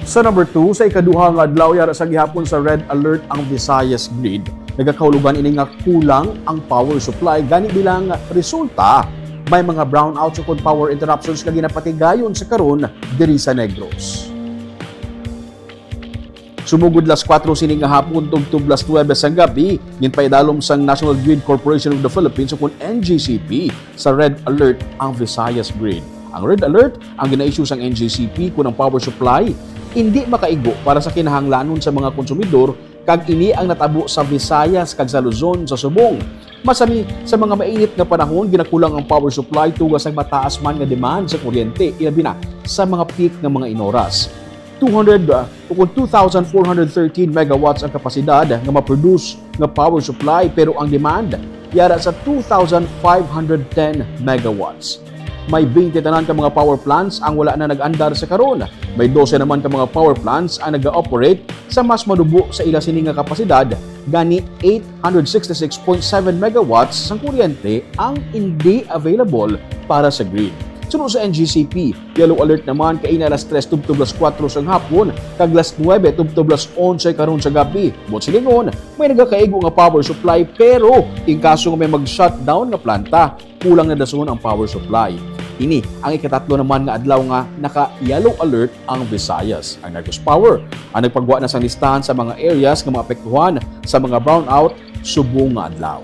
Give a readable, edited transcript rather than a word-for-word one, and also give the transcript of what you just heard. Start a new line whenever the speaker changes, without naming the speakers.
Sa number 2, sa ikaduha nga adlaw yara sa gihapon sa red alert ang Visayas grid. Nagakahulugan ini nga kulang ang power supply gani bilang resulta may mga brownouts ug power interruptions nga ginapatigayon sa karon diri sa Negros. Sumugod las 4 sining nga hapon tubtob las 9 sa gabi, ginpaidalom sang National Grid Corporation of the Philippines ug NGCP sa red alert ang Visayas grid. Ang red alert ang gina-issue sang NGCP kun ang power supply hindi makaigo para sa kinahanglanon sa mga konsumidor kag ini ang natabo sa Visayas kag sa Luzon sa Subong. Masami sa mga mainit nga panahon ginakulang ang power supply tugas ang mataas man nga demand sa kuryente ilabi na sa mga peak nga mga inoras. 2,413 megawatts ang kapasidad nga ma-produce nga power supply pero ang demand yara sa 2,510 megawatts. May 20 tanan ka mga power plants ang wala na nag-andar sa karon. May 12 naman ka mga power plants ang nag-ooperate sa mas madubo sa ila sini nga kapasidad gani 866.7 megawatts sang kuryente ang hindi available para sa grid. Sunod sa NGCP, yellow alert naman kay ina alas 3 tubtob las 4 sang hapon kag las 9 tubtob las 11 karon sa gabi. Bot silingon, may nagakaigo nga power supply pero in kaso nga may mag-shutdown nga planta, kulang na dason ang power supply. Ini ang ikatatlo naman nga adlaw nga naka-yellow alert ang Visayas. Ang Negros Power ang nagpagawa na sa listahan sa mga areas nga maapektuhan sa mga brownout subong nga adlaw.